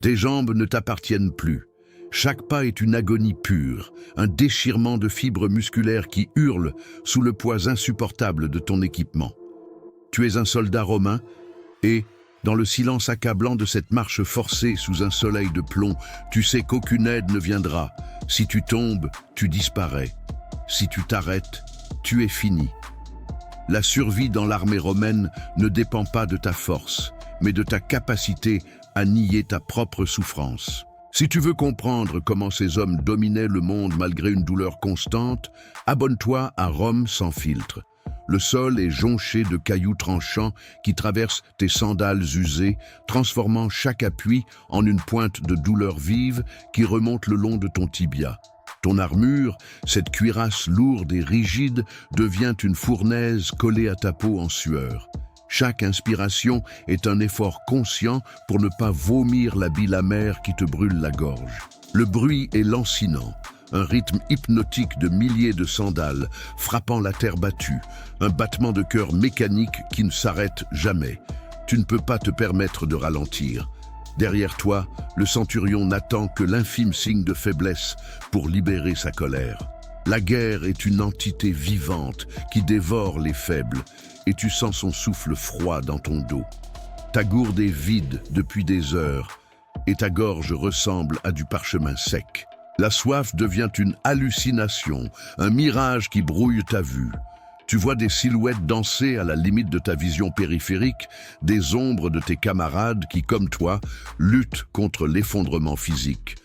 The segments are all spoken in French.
Tes jambes ne t'appartiennent plus. Chaque pas est une agonie pure, un déchirement de fibres musculaires qui hurlent sous le poids insupportable de ton équipement. Tu es un soldat romain et, dans le silence accablant de cette marche forcée sous un soleil de plomb, tu sais qu'aucune aide ne viendra. Si tu tombes, tu disparais. Si tu t'arrêtes, tu es fini. La survie dans l'armée romaine ne dépend pas de ta force, mais de ta capacité à nier ta propre souffrance. Si tu veux comprendre comment ces hommes dominaient le monde malgré une douleur constante, abonne-toi à Rome sans filtre. Le sol est jonché de cailloux tranchants qui traversent tes sandales usées, transformant chaque appui en une pointe de douleur vive qui remonte le long de ton tibia. Ton armure, cette cuirasse lourde et rigide, devient une fournaise collée à ta peau en sueur. Chaque inspiration est un effort conscient pour ne pas vomir la bile amère qui te brûle la gorge. Le bruit est lancinant, un rythme hypnotique de milliers de sandales frappant la terre battue, un battement de cœur mécanique qui ne s'arrête jamais. Tu ne peux pas te permettre de ralentir. Derrière toi, le centurion n'attend que l'infime signe de faiblesse pour libérer sa colère. La guerre est une entité vivante qui dévore les faibles, et tu sens son souffle froid dans ton dos. Ta gourde est vide depuis des heures, et ta gorge ressemble à du parchemin sec. La soif devient une hallucination, un mirage qui brouille ta vue. Tu vois des silhouettes danser à la limite de ta vision périphérique, des ombres de tes camarades qui, comme toi, luttent contre l'effondrement physique.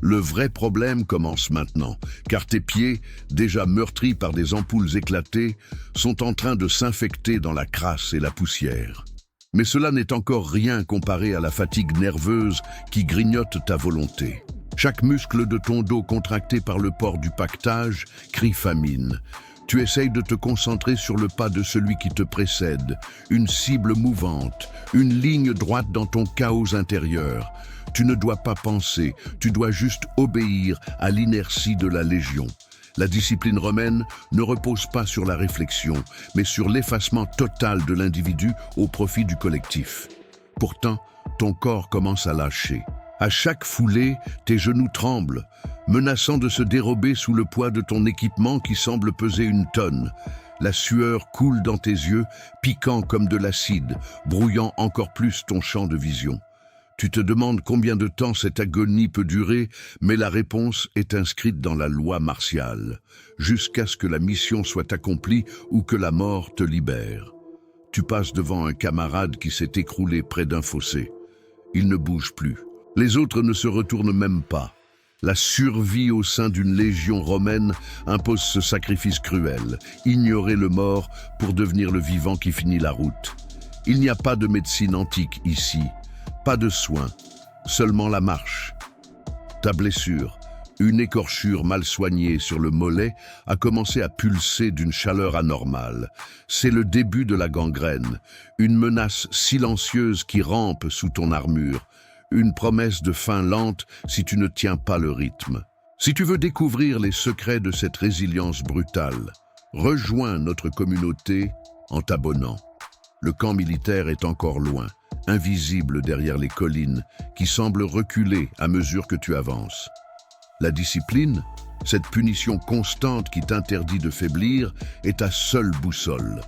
Le vrai problème commence maintenant, car tes pieds, déjà meurtris par des ampoules éclatées, sont en train de s'infecter dans la crasse et la poussière. Mais cela n'est encore rien comparé à la fatigue nerveuse qui grignote ta volonté. Chaque muscle de ton dos contracté par le port du pactage crie famine. Tu essayes de te concentrer sur le pas de celui qui te précède, une cible mouvante, une ligne droite dans ton chaos intérieur. Tu ne dois pas penser, tu dois juste obéir à l'inertie de la Légion. La discipline romaine ne repose pas sur la réflexion, mais sur l'effacement total de l'individu au profit du collectif. Pourtant, ton corps commence à lâcher. À chaque foulée, tes genoux tremblent, menaçant de se dérober sous le poids de ton équipement qui semble peser une tonne. La sueur coule dans tes yeux, piquant comme de l'acide, brouillant encore plus ton champ de vision. Tu te demandes combien de temps cette agonie peut durer, mais la réponse est inscrite dans la loi martiale, jusqu'à ce que la mission soit accomplie ou que la mort te libère. Tu passes devant un camarade qui s'est écroulé près d'un fossé. Il ne bouge plus. Les autres ne se retournent même pas. La survie au sein d'une légion romaine impose ce sacrifice cruel, ignorer le mort pour devenir le vivant qui finit la route. Il n'y a pas de médecine antique ici, pas de soins, seulement la marche. Ta blessure, une écorchure mal soignée sur le mollet, a commencé à pulser d'une chaleur anormale. C'est le début de la gangrène, une menace silencieuse qui rampe sous ton armure. Une promesse de fin lente si tu ne tiens pas le rythme. Si tu veux découvrir les secrets de cette résilience brutale, rejoins notre communauté en t'abonnant. Le camp militaire est encore loin, invisible derrière les collines, qui semblent reculer à mesure que tu avances. La discipline, cette punition constante qui t'interdit de faiblir, est ta seule boussole.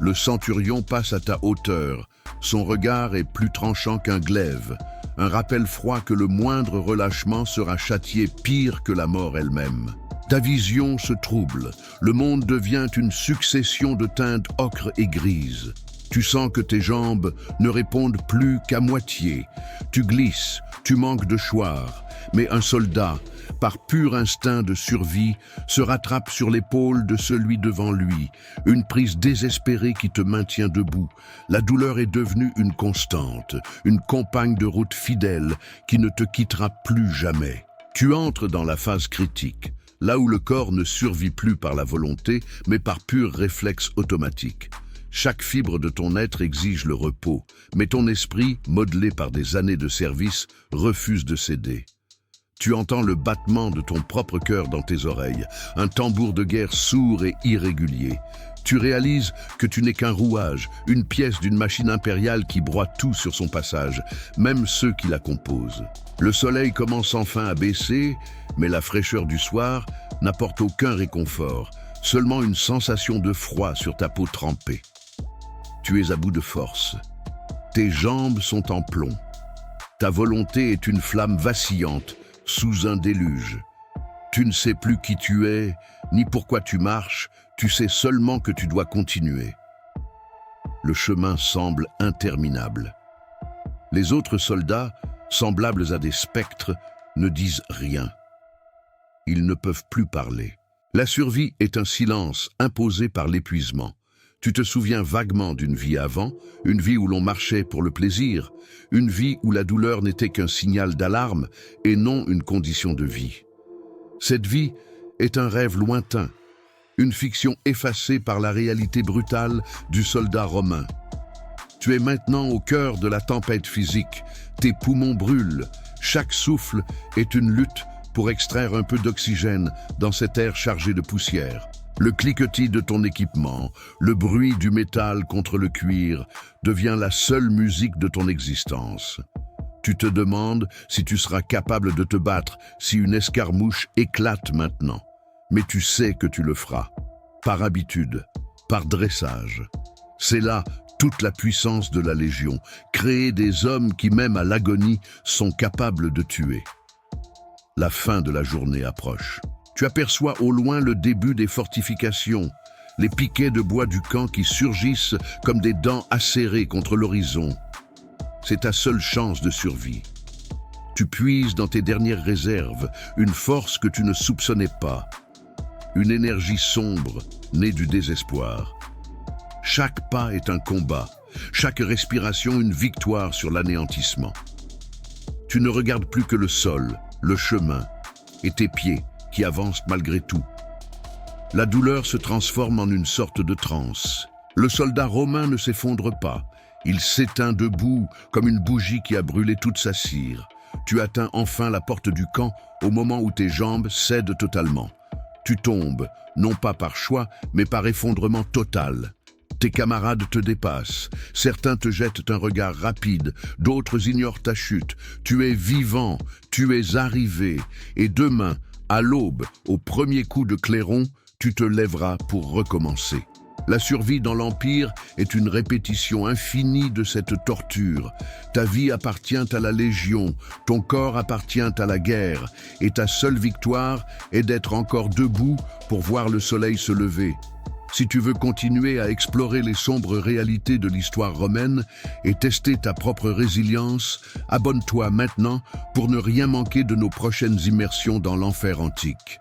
Le centurion passe à ta hauteur, son regard est plus tranchant qu'un glaive, un rappel froid que le moindre relâchement sera châtié pire que la mort elle-même. Ta vision se trouble, le monde devient une succession de teintes ocre et grises. Tu sens que tes jambes ne répondent plus qu'à moitié. Tu glisses, tu manques de choir, mais un soldat, par pur instinct de survie, se rattrape sur l'épaule de celui devant lui, une prise désespérée qui te maintient debout. La douleur est devenue une constante, une compagne de route fidèle qui ne te quittera plus jamais. Tu entres dans la phase critique, là où le corps ne survit plus par la volonté, mais par pur réflexe automatique. Chaque fibre de ton être exige le repos, mais ton esprit, modelé par des années de service, refuse de céder. Tu entends le battement de ton propre cœur dans tes oreilles, un tambour de guerre sourd et irrégulier. Tu réalises que tu n'es qu'un rouage, une pièce d'une machine impériale qui broie tout sur son passage, même ceux qui la composent. Le soleil commence enfin à baisser, mais la fraîcheur du soir n'apporte aucun réconfort, seulement une sensation de froid sur ta peau trempée. Tu es à bout de force. Tes jambes sont en plomb. Ta volonté est une flamme vacillante, sous un déluge. Tu ne sais plus qui tu es, ni pourquoi tu marches, tu sais seulement que tu dois continuer. Le chemin semble interminable. Les autres soldats, semblables à des spectres, ne disent rien. Ils ne peuvent plus parler. La survie est un silence imposé par l'épuisement. Tu te souviens vaguement d'une vie avant, une vie où l'on marchait pour le plaisir, une vie où la douleur n'était qu'un signal d'alarme et non une condition de vie. Cette vie est un rêve lointain, une fiction effacée par la réalité brutale du soldat romain. Tu es maintenant au cœur de la tempête physique, tes poumons brûlent, chaque souffle est une lutte pour extraire un peu d'oxygène dans cet air chargé de poussière. Le cliquetis de ton équipement, le bruit du métal contre le cuir devient la seule musique de ton existence. Tu te demandes si tu seras capable de te battre si une escarmouche éclate maintenant. Mais tu sais que tu le feras, par habitude, par dressage. C'est là toute la puissance de la Légion, créer des hommes qui, même à l'agonie, sont capables de tuer. La fin de la journée approche. Tu aperçois au loin le début des fortifications, les piquets de bois du camp qui surgissent comme des dents acérées contre l'horizon. C'est ta seule chance de survie. Tu puises dans tes dernières réserves une force que tu ne soupçonnais pas, une énergie sombre née du désespoir. Chaque pas est un combat, chaque respiration une victoire sur l'anéantissement. Tu ne regardes plus que le sol, le chemin et tes pieds qui avancent malgré tout. La douleur se transforme en une sorte de transe. Le soldat romain ne s'effondre pas. Il s'éteint debout comme une bougie qui a brûlé toute sa cire. Tu atteins enfin la porte du camp au moment où tes jambes cèdent totalement. Tu tombes, non pas par choix, mais par effondrement total. Tes camarades te dépassent. Certains te jettent un regard rapide, d'autres ignorent ta chute. Tu es vivant, tu es arrivé. Et demain, à l'aube, au premier coup de clairon, tu te lèveras pour recommencer. La survie dans l'Empire est une répétition infinie de cette torture. Ta vie appartient à la Légion, ton corps appartient à la guerre, et ta seule victoire est d'être encore debout pour voir le soleil se lever. Si tu veux continuer à explorer les sombres réalités de l'histoire romaine et tester ta propre résilience, abonne-toi maintenant pour ne rien manquer de nos prochaines immersions dans l'enfer antique.